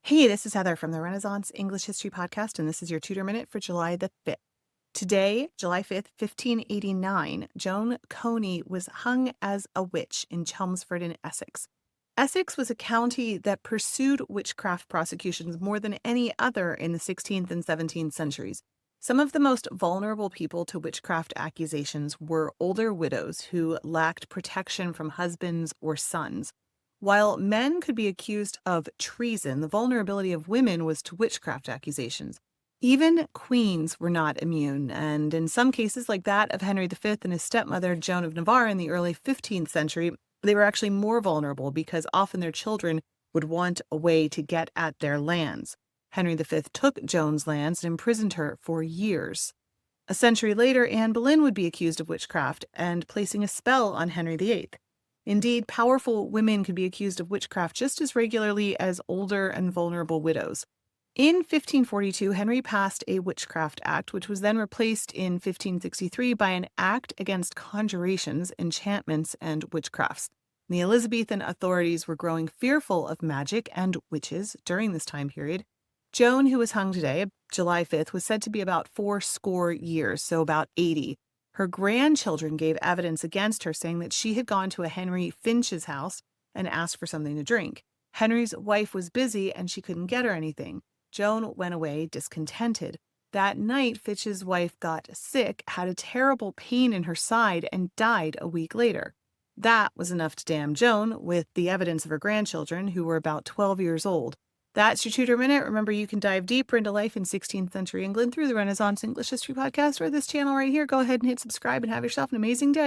Hey, this is Heather from the Renaissance English History Podcast, and this is your Tutor Minute for July the 5th. Today, July 5th, 1589, Joan Coney was hung as a witch in Chelmsford in Essex. Essex was a county that pursued witchcraft prosecutions more than any other in the 16th and 17th centuries. Some of the most vulnerable people to witchcraft accusations were older widows who lacked protection from husbands or sons. While men could be accused of treason, the vulnerability of women was to witchcraft accusations. Even queens were not immune, and in some cases, like that of Henry V and his stepmother, Joan of Navarre, in the early 15th century, they were actually more vulnerable because often their children would want a way to get at their lands. Henry V took Joan's lands and imprisoned her for years. A century later, Anne Boleyn would be accused of witchcraft and placing a spell on Henry VIII. Indeed, powerful women could be accused of witchcraft just as regularly as older and vulnerable widows. In 1542, Henry passed a Witchcraft Act, which was then replaced in 1563 by an Act against conjurations, enchantments, and witchcrafts. The Elizabethan authorities were growing fearful of magic and witches during this time period. Joan, who was hung today, July 5th, was said to be about 80 years, so about 80. Her grandchildren gave evidence against her, saying that she had gone to a Henry Finch's house and asked for something to drink. Henry's wife was busy and she couldn't get her anything. Joan went away discontented. That night, Finch's wife got sick, had a terrible pain in her side, and died a week later. That was enough to damn Joan, with the evidence of her grandchildren, who were about 12 years old. That's your Tutor Minute. Remember, you can dive deeper into life in 16th century England through the Renaissance English History Podcast or this channel right here. Go ahead and hit subscribe and have yourself an amazing day.